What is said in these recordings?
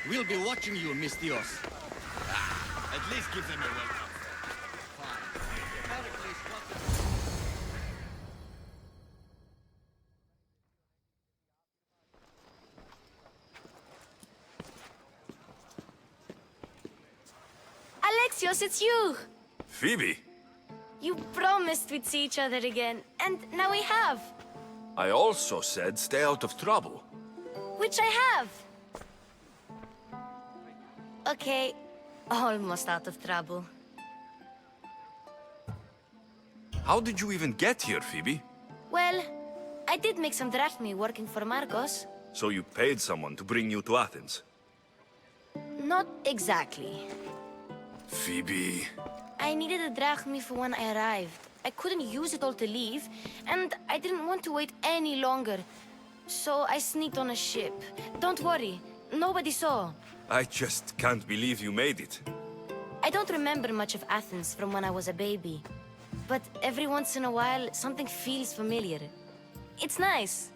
We'll be watching you, Mystios. At least give them a welcome. Perikles, Alexios, it's you! Phoebe, You promised we'd see each other again, and now we have. I also said stay out of trouble. Which I have. Okay, almost out of trouble. How did you even get here, Phoebe? Well, I did make some drachmi working for Marcos. So you paid someone to bring you to Athens? Not exactly. Phoebe... I needed a drachmi for when I arrived. I couldn't use it all to leave, and I didn't want to wait any longer. So I sneaked on a ship. Don't worry, nobody saw. I just can't believe you made it. I don't remember much of Athens from when I was a baby. But every once in a while, something feels familiar. It's nice.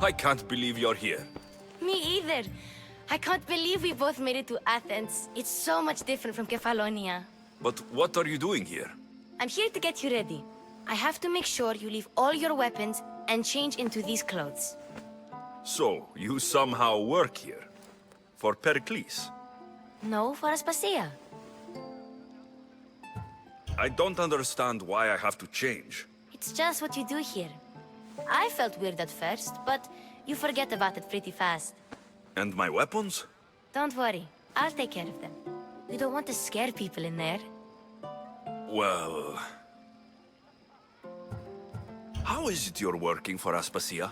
I can't believe you're here. Me either. I can't believe we both made it to Athens. It's so much different from Kefalonia. But what are you doing here? I'm here to get you ready. I have to make sure you leave all your weapons and change into these clothes. So, you somehow work here? For Perikles? No, for Aspasia. I don't understand why I have to change. It's just what you do here. I felt weird at first, but you forget about it pretty fast. And my weapons? Don't worry, I'll take care of them. We don't want to scare people in there. Well... How is it you're working for Aspasia?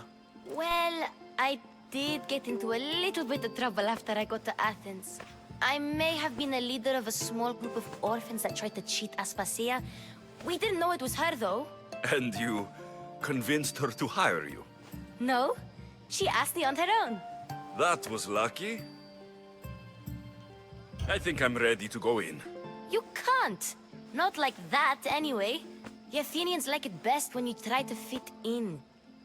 Well, I did get into a little bit of trouble after I got to Athens. I may have been a leader of a small group of orphans that tried to cheat Aspasia. We didn't know it was her, though. And you convinced her to hire you? No, she asked me on her own. That was lucky. I think I'm ready to go in. You can't. Not like that, anyway. The Athenians like it best when you try to fit in.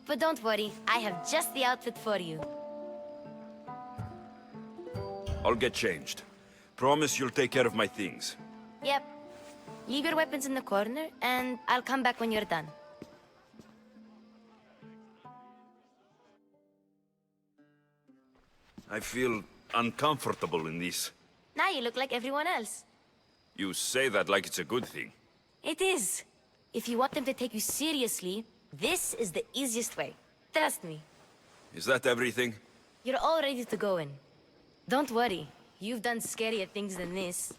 But don't worry, I have just the outfit for you. I'll get changed. Promise you'll take care of my things. Yep. Leave your weapons in the corner, and I'll come back when you're done. I feel uncomfortable in this. Now you look like everyone else. You say that like it's a good thing. It is. If you want them to take you seriously, this is the easiest way. Trust me. Is that everything? You're all ready to go in. Don't worry. You've done scarier things than this.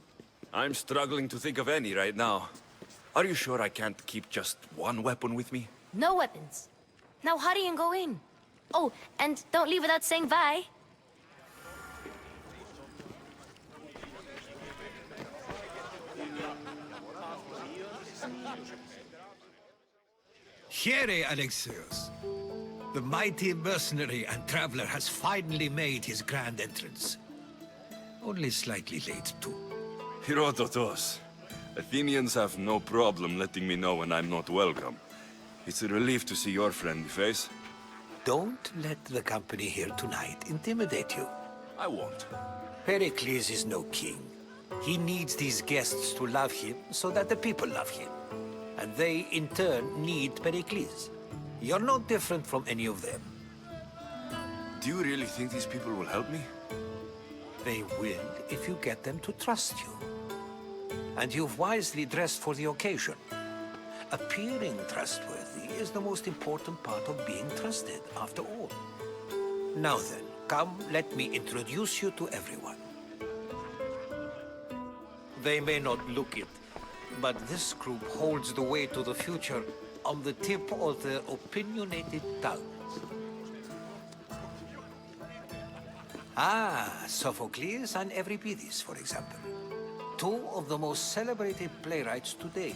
I'm struggling to think of any right now. Are you sure I can't keep just one weapon with me? No weapons. Now hurry and go in. Oh, and don't leave without saying bye. Here, Alexios. The mighty mercenary and traveler has finally made his grand entrance. Only slightly late, too. Herodotos. Athenians have no problem letting me know when I'm not welcome. It's a relief to see your friendly face. Don't let the company here tonight intimidate you. I won't. Pericles is no king. He needs these guests to love him so that the people love him. And they, in turn, need Pericles. You're no different from any of them. Do you really think these people will help me? They will if you get them to trust you. And you've wisely dressed for the occasion. Appearing trustworthy is the most important part of being trusted, after all. Now then, come, let me introduce you to everyone. They may not look it, but this group holds the way to the future on the tip of their opinionated tongues. Ah, Sophocles and Euripides, for example. Two of the most celebrated playwrights to date.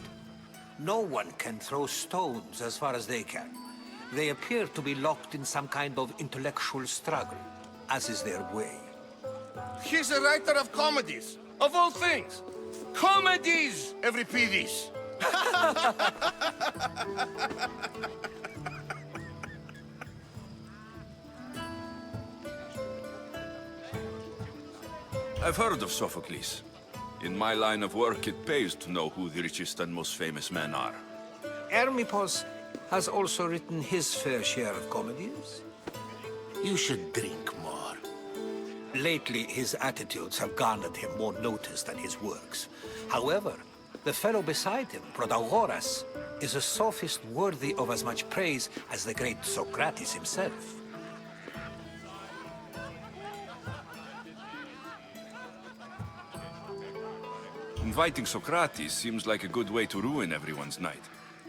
No one can throw stones as far as they can. They appear to be locked in some kind of intellectual struggle, as is their way. He's a writer of comedies, of all things. Comedies, Euripides. I've heard of Sophocles. In my line of work, it pays to know who the richest and most famous men are. Hermippos has also written his fair share of comedies. You should drink more. Lately, his attitudes have garnered him more notice than his works. However, the fellow beside him, Protagoras, is a sophist worthy of as much praise as the great Socrates himself. Inviting Socrates seems like a good way to ruin everyone's night.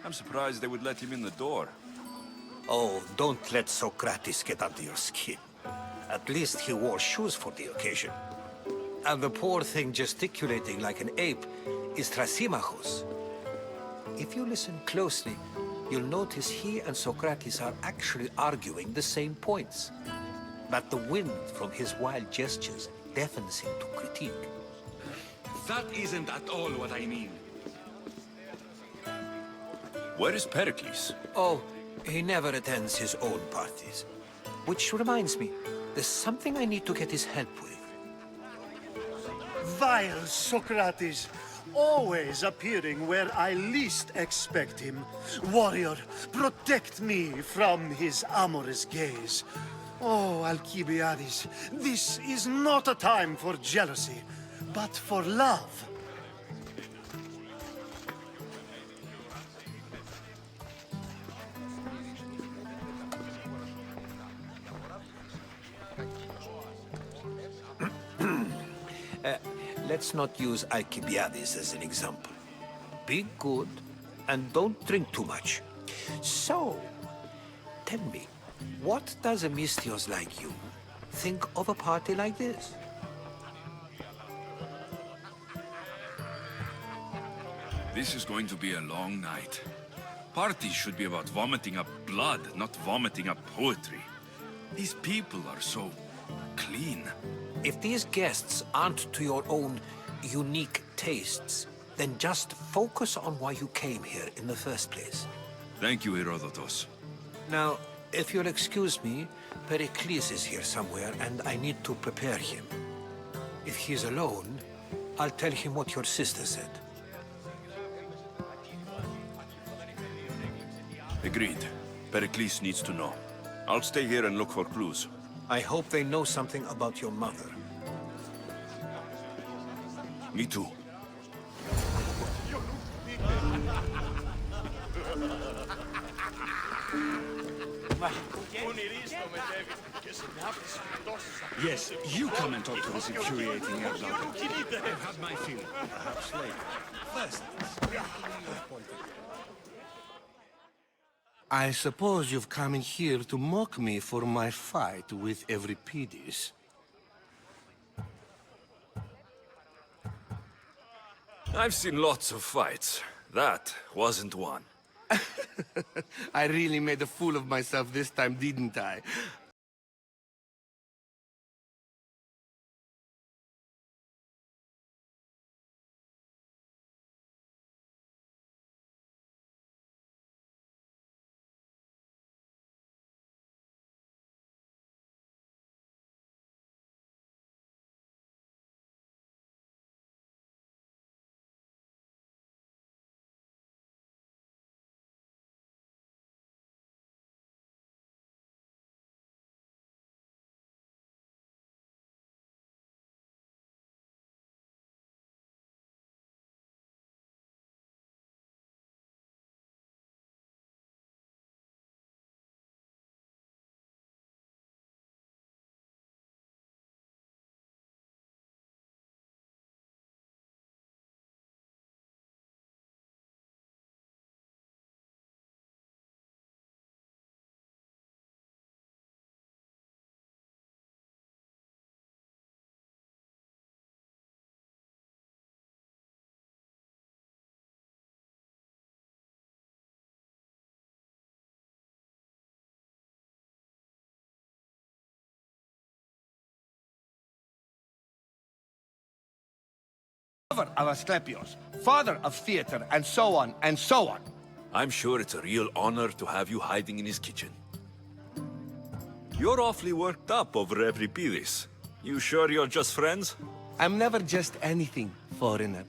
I'm surprised they would let him in the door. Oh, don't let Socrates get under your skin. At least he wore shoes for the occasion. And the poor thing gesticulating like an ape is Thrasymachus. If you listen closely, you'll notice he and Socrates are actually arguing the same points. But the wind from his wild gestures deafens him to critique. That isn't at all what I mean. Where is Perikles? Oh, he never attends his own parties. Which reminds me, there's something I need to get his help with. Vile Socrates, always appearing where I least expect him. Warrior, protect me from his amorous gaze. Oh, Alcibiades, this is not a time for jealousy, but for love. Let's not use Alcibiades as an example. Be good, and don't drink too much. So, tell me, what does a Misthios like you think of a party like this? This is going to be a long night. Parties should be about vomiting up blood, not vomiting up poetry. These people are so clean. If these guests aren't to your own unique tastes, then just focus on why you came here in the first place. Thank you, Herodotus. Now, if you'll excuse me, Perikles is here somewhere, and I need to prepare him. If he's alone, I'll tell him what your sister said. Agreed. Perikles needs to know. I'll stay here and look for clues. I hope they know something about your mother. Me too. Yes, you come and talk to this infuriating Erdogan. I've had my fill. Perhaps later. First, I suppose you've come in here to mock me for my fight with Euripides. I've seen lots of fights. That wasn't one. I really made a fool of myself this time, didn't I? Father of Asclepios, father of theater, and so on, and so on. I'm sure it's a real honor to have you hiding in his kitchen. You're awfully worked up over Euripides. You sure you're just friends? I'm never just anything, foreigner.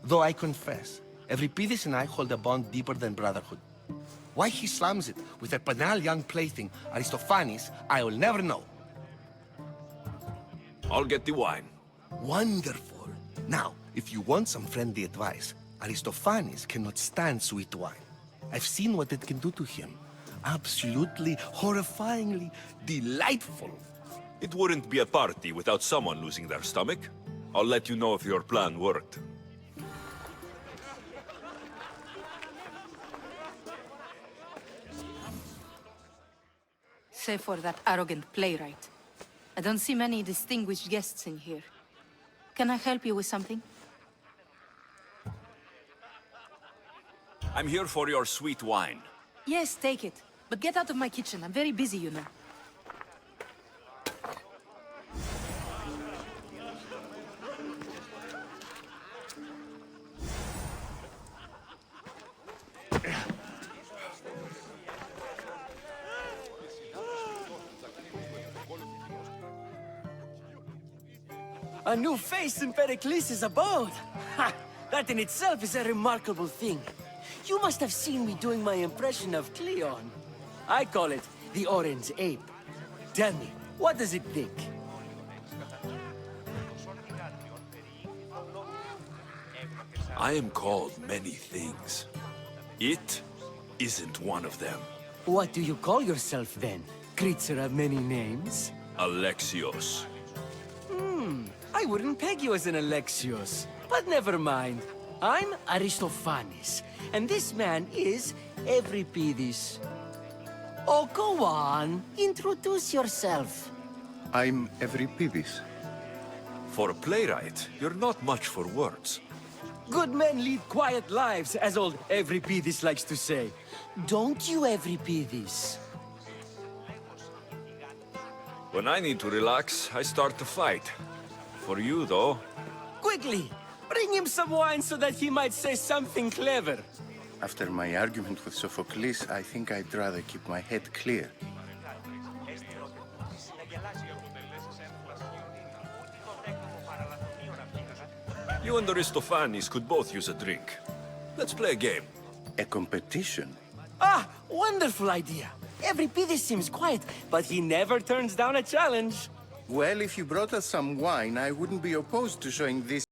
Though I confess, Euripides and I hold a bond deeper than brotherhood. Why he slams it with a banal young plaything, Aristophanes, I will never know. I'll get the wine. Wonderful. Now, if you want some friendly advice, Aristophanes cannot stand sweet wine. I've seen what it can do to him. Absolutely, horrifyingly delightful. It wouldn't be a party without someone losing their stomach. I'll let you know if your plan worked. Save for that arrogant playwright. I don't see many distinguished guests in here. Can I help you with something? I'm here for your sweet wine. Yes, take it. But get out of my kitchen. I'm very busy, you know. A new face in Perikles' abode! Ha! That in itself is a remarkable thing. You must have seen me doing my impression of Cleon. I call it the Orange Ape. Tell me, what does it think? I am called many things. It isn't one of them. What do you call yourself then? Creature of many names? Alexios. I wouldn't peg you as an Alexios. But never mind. I'm Aristophanes, and this man is Euripides. Oh, go on. Introduce yourself. I'm Euripides. For a playwright, you're not much for words. Good men lead quiet lives, as old Euripides likes to say. Don't you, Euripides? When I need to relax, I start to fight. For you, though, Quickly! Bring him some wine so that he might say something clever. After my argument with Sophocles, I think I'd rather keep my head clear. you and Aristophanes could both use a drink. Let's play a game. A competition? Ah, wonderful idea. Euripides seems quiet, but he never turns down a challenge. Well, if you brought us some wine, I wouldn't be opposed to showing this.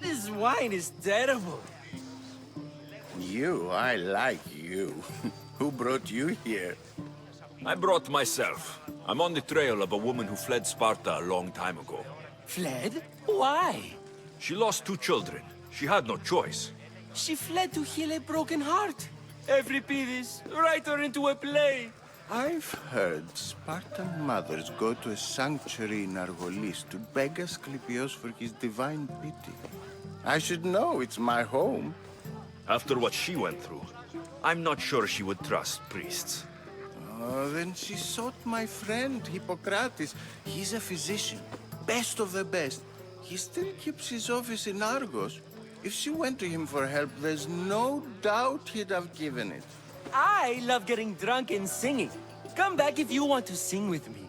This wine is terrible. You, I like you. Who brought you here? I brought myself. I'm on the trail of a woman who fled Sparta a long time ago. Fled? Why? She lost 2 children. She had no choice. She fled to heal a broken heart. Euripides, write her into a play. I've heard Spartan mothers go to a sanctuary in Argolis to beg Asclepios for his divine pity. I should know, it's my home. After what she went through, I'm not sure she would trust priests. Oh, then she sought my friend, Hippocrates. He's a physician, best of the best. He still keeps his office in Argos. If she went to him for help, there's no doubt he'd have given it. I love getting drunk and singing. Come back if you want to sing with me.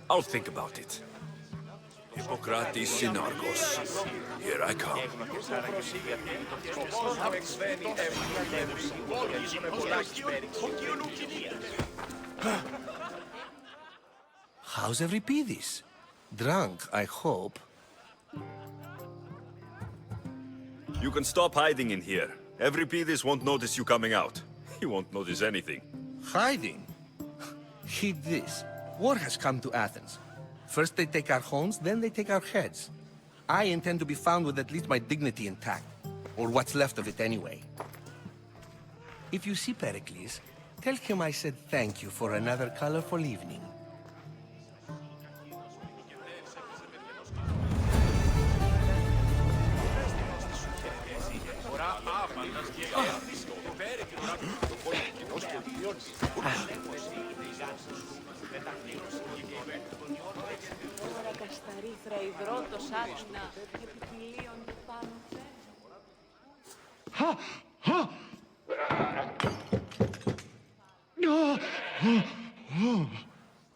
I'll think about it. Hippocrates in Argos. Here I come. How's Euripides? Drunk, I hope. You can stop hiding in here. Euripides won't notice you coming out. He won't notice anything. Hiding? Heed this. War has come to Athens. First they take our homes, then they take our heads. I intend to be found with at least my dignity intact. Or what's left of it anyway. If you see Perikles, tell him I said thank you for another colorful evening.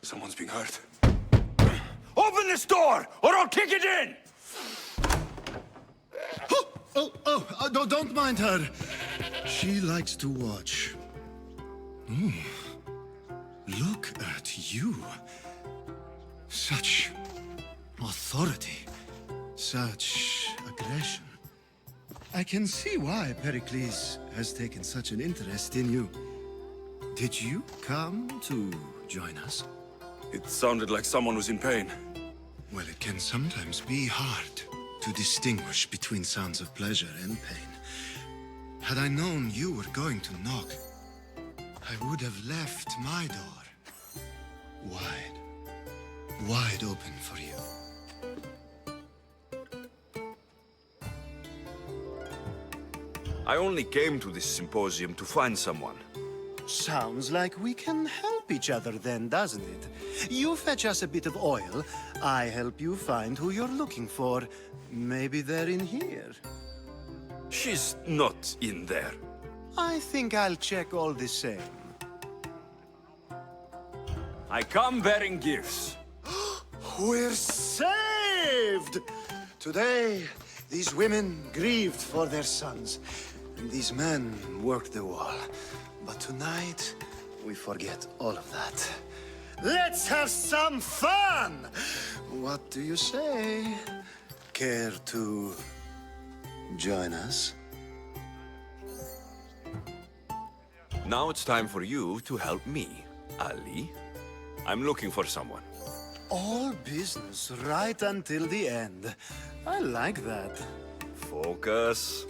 Someone's being hurt. Open this door, or I'll kick it in! Don't mind her. She likes to watch. Look at you. Such authority. Such aggression. I can see why Pericles has taken such an interest in you. Did you come to join us? It sounded like someone was in pain. Well, it can sometimes be hard to distinguish between sounds of pleasure and pain. Had I known you were going to knock, I would have left my door wide open for you. I only came to this symposium to find someone. Sounds like we can help each other then, doesn't it? You fetch us a bit of oil, I help you find who you're looking for. Maybe they're in here. She's not in there. I think I'll check all the same. I come bearing gifts. We're saved! Today, these women grieved for their sons, and these men worked the wall. But tonight, we forget all of that. Let's have some fun! What do you say? Care to join us? Now it's time for you to help me, Ali. I'm looking for someone. All business right until the end. I like that. Focus.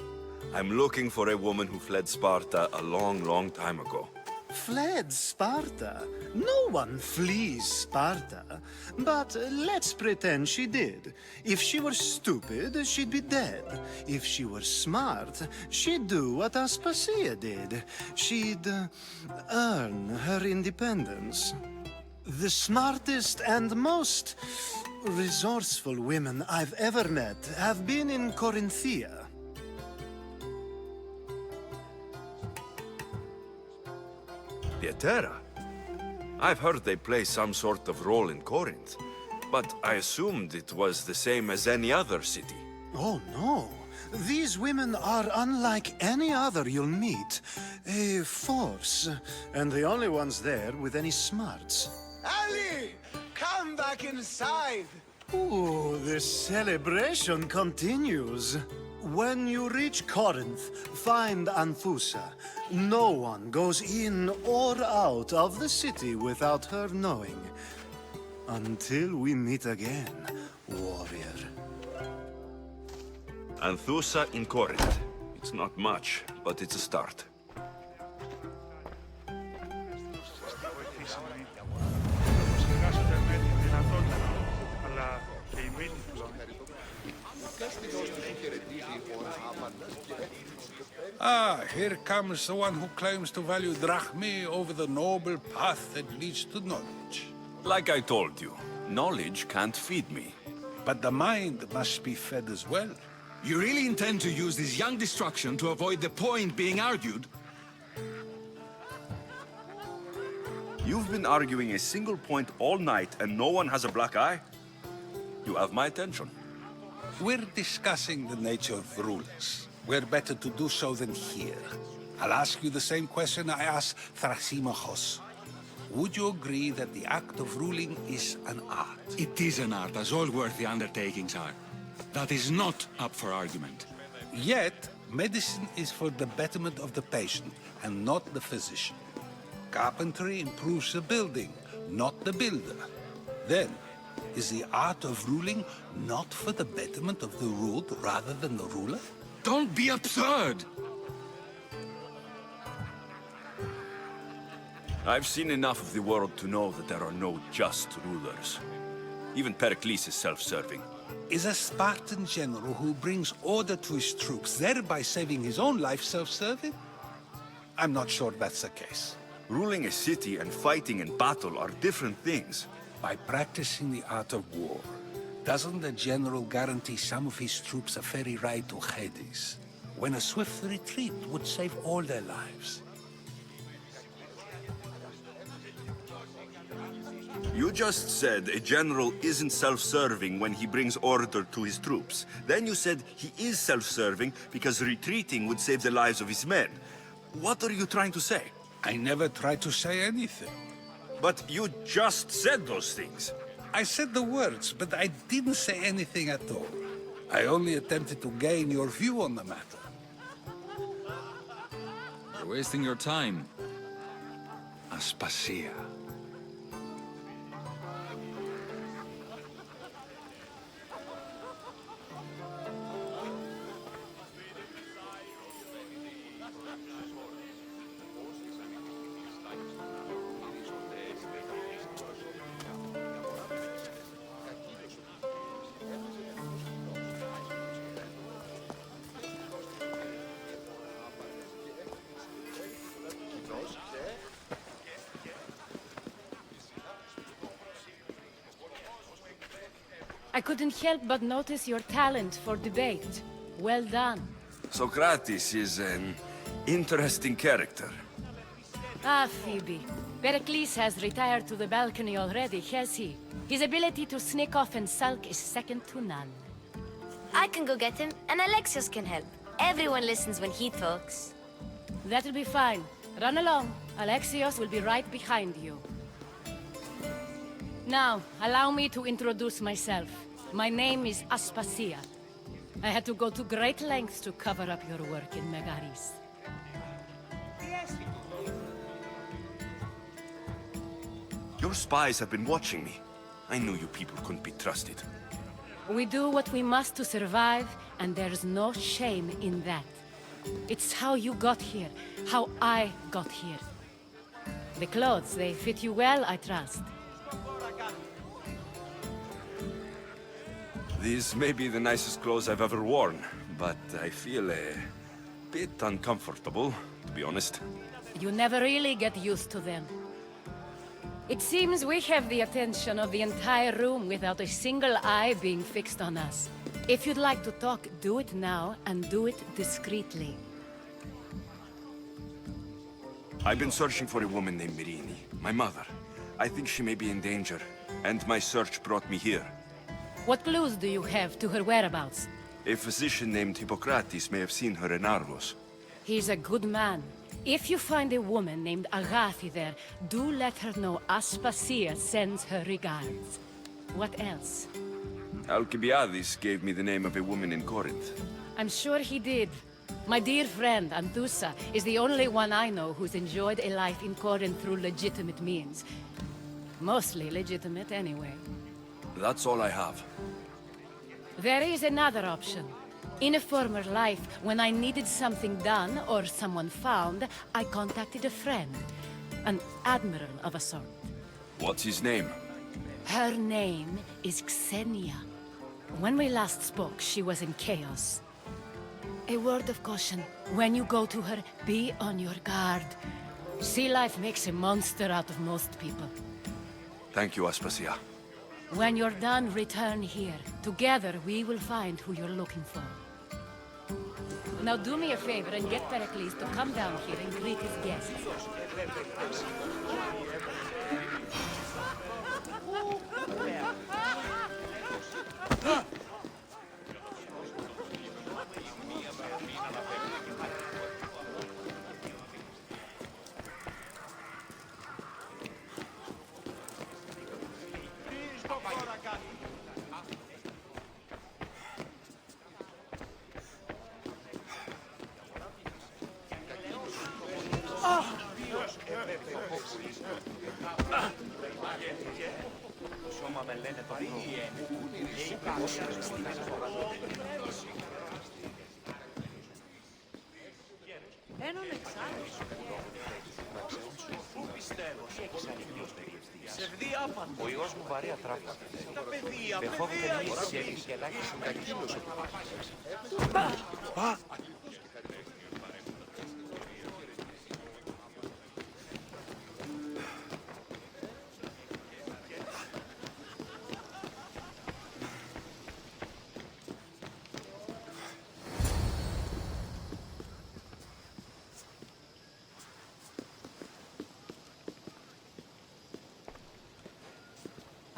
I'm looking for a woman who fled Sparta a long, long time ago. Fled Sparta? No one flees Sparta. But let's pretend she did. If she were stupid, she'd be dead. If she were smart, she'd do what Aspasia did. She'd earn her independence. The smartest and most resourceful women I've ever met have been in Corinthia. Pietera? I've heard they play some sort of role in Corinth, but I assumed it was the same as any other city. Oh, no. These women are unlike any other you'll meet. A force, and the only ones there with any smarts. Ali! Come back inside! Ooh, the celebration continues. When you reach Corinth, find Anthusa. No one goes in or out of the city without her knowing. Until we meet again, warrior. Anthusa in Corinth. It's not much, but it's a start. Ah, here comes the one who claims to value drachmae over the noble path that leads to knowledge. Like I told you, knowledge can't feed me. But the mind must be fed as well. You really intend to use this young destruction to avoid the point being argued? You've been arguing a single point all night and no one has a black eye? You have my attention. We're discussing the nature of rulers. Where better to do so than here? I'll ask you the same question I asked Thrasymachos. Would you agree that the act of ruling is an art? It is an art, as all worthy undertakings are. That is not up for argument. Yet, medicine is for the betterment of the patient, and not the physician. Carpentry improves the building, not the builder. Then, is the art of ruling not for the betterment of the ruled rather than the ruler? Don't be absurd! I've seen enough of the world to know that there are no just rulers. Even Perikles is self-serving. Is a Spartan general who brings order to his troops, thereby saving his own life, self-serving? I'm not sure that's the case. Ruling a city and fighting in battle are different things. By practicing the art of war, doesn't the general guarantee some of his troops a ferry ride to Hades, when a swift retreat would save all their lives? You just said a general isn't self-serving when he brings order to his troops. Then you said he is self-serving because retreating would save the lives of his men. What are you trying to say? I never tried to say anything. But you just said those things. I said the words, but I didn't say anything at all. I only attempted to gain your view on the matter. You're wasting your time. Aspasia. I couldn't help but notice your talent for debate. Well done. Socrates is an interesting character. Ah, Phoebe. Pericles has retired to the balcony already, has he? His ability to sneak off and sulk is second to none. I can go get him, and Alexios can help. Everyone listens when he talks. That'll be fine. Run along. Alexios will be right behind you. Now, allow me to introduce myself. My name is Aspasia. I had to go to great lengths to cover up your work in Megaris. Your spies have been watching me. I knew you people couldn't be trusted. We do what we must to survive, and there's no shame in that. It's how you got here, how I got here. The clothes, they fit you well, I trust. These may be the nicest clothes I've ever worn, but I feel a bit uncomfortable, to be honest. You never really get used to them. It seems we have the attention of the entire room without a single eye being fixed on us. If you'd like to talk, do it now, and do it discreetly. I've been searching for a woman named Mirini, my mother. I think she may be in danger, and my search brought me here. What clues do you have to her whereabouts? A physician named Hippocrates may have seen her in Argos. He's a good man. If you find a woman named Agathi there, do let her know Aspasia sends her regards. What else? Alcibiades gave me the name of a woman in Corinth. I'm sure he did. My dear friend, Anthusa, is the only one I know who's enjoyed a life in Corinth through legitimate means. Mostly legitimate, anyway. That's all I have. There is another option. In a former life, when I needed something done or someone found, I contacted a friend. An admiral of a sort. What's his name? Her name is Xenia. When we last spoke, she was in chaos. A word of caution. When you go to her, be on your guard. Sea life makes a monster out of most people. Thank you, Aspasia. When you're done, return here. Together, we will find who you're looking for. Now do me a favor and get Perikles to come down here and greet his guests. Ο ιός μου βαρέα τράπεζα. Δεχόμαστε μίληση και ελάχιστη μετακύλωση.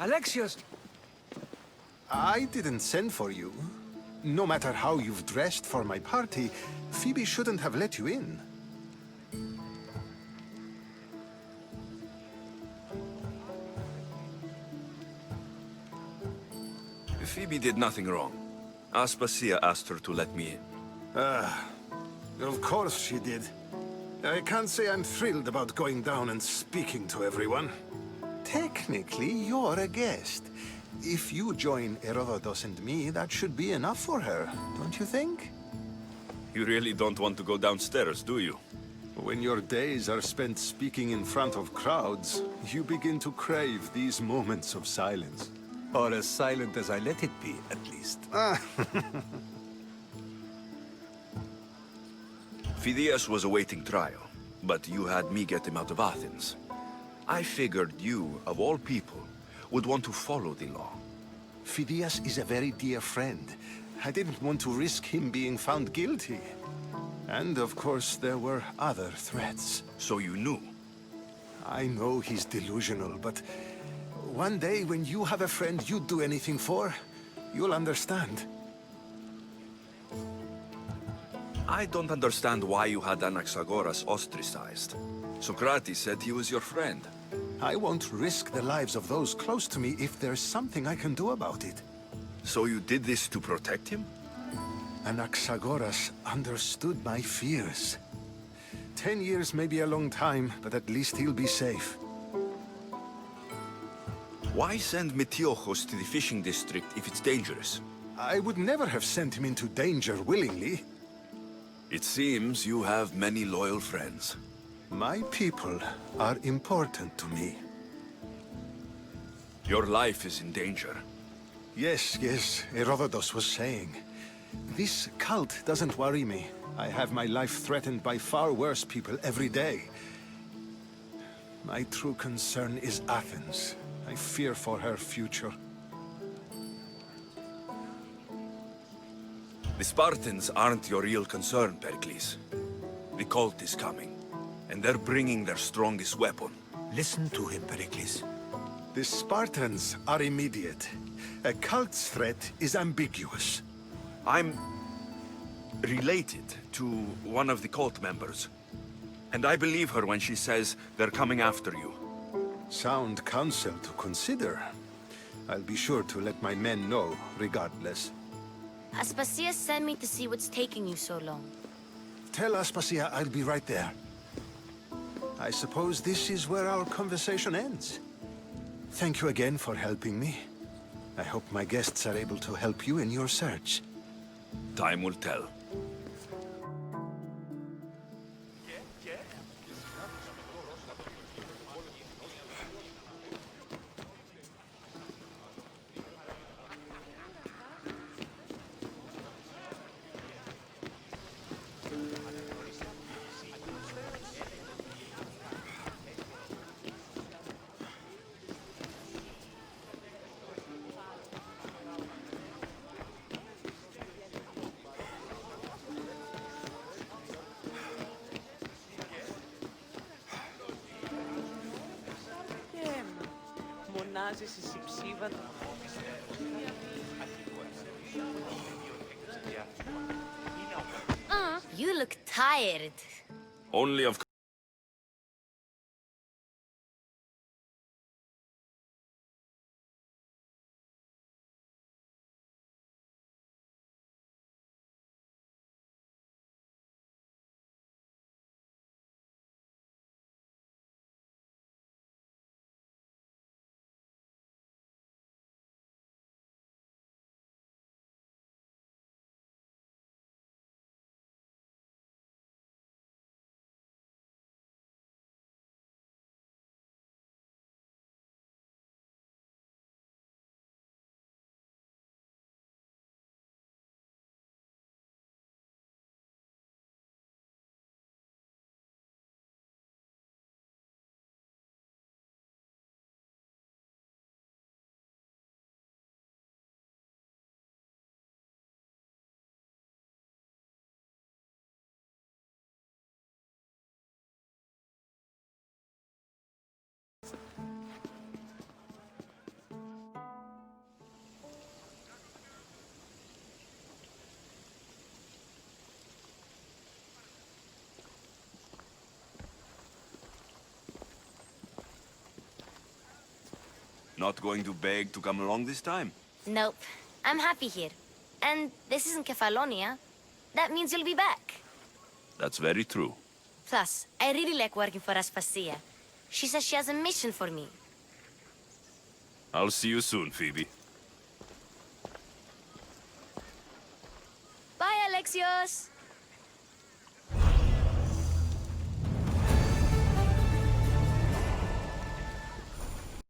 Alexios! I didn't send for you. No matter how you've dressed for my party, Phoebe shouldn't have let you in. Phoebe did nothing wrong. Aspasia asked her to let me in. Of course she did. I can't say I'm thrilled about going down and speaking to everyone. Technically, you're a guest. If you join Herodotus and me, that should be enough for her, don't you think? You really don't want to go downstairs, do you? When your days are spent speaking in front of crowds, you begin to crave these moments of silence. Or as silent as I let it be, at least. Phidias was awaiting trial, but you had me get him out of Athens. I figured you, of all people, would want to follow the law. Phidias is a very dear friend. I didn't want to risk him being found guilty. And of course, there were other threats. So you knew? I know he's delusional, but one day when you have a friend you'd do anything for, you'll understand. I don't understand why you had Anaxagoras ostracized. Socrates said he was your friend. I won't risk the lives of those close to me if there's something I can do about it. So you did this to protect him? Anaxagoras understood my fears. 10 years may be a long time, but at least he'll be safe. Why send Metiochos to the fishing district if it's dangerous? I would never have sent him into danger willingly. It seems you have many loyal friends. My people are important to me. Your life is in danger. Yes, Herodotus was saying. This cult doesn't worry me. I have my life threatened by far worse people every day. My true concern is Athens. I fear for her future. The Spartans aren't your real concern, Perikles. The cult is coming, and they're bringing their strongest weapon. Listen to him, Perikles. The Spartans are immediate. A cult's threat is ambiguous. I'm related to one of the cult members, and I believe her when she says they're coming after you. Sound counsel to consider. I'll be sure to let my men know, regardless. Aspasia sent me to see what's taking you so long. Tell Aspasia I'll be right there. I suppose this is where our conversation ends. Thank you again for helping me. I hope my guests are able to help you in your search. Time will tell. You look tired. Only of not going to beg to come along this time. Nope. I'm happy here. And this isn't Kefalonia. That means you'll be back. That's very true. Plus, I really like working for Aspasia. She says she has a mission for me. I'll see you soon, Phoebe. Bye, Alexios!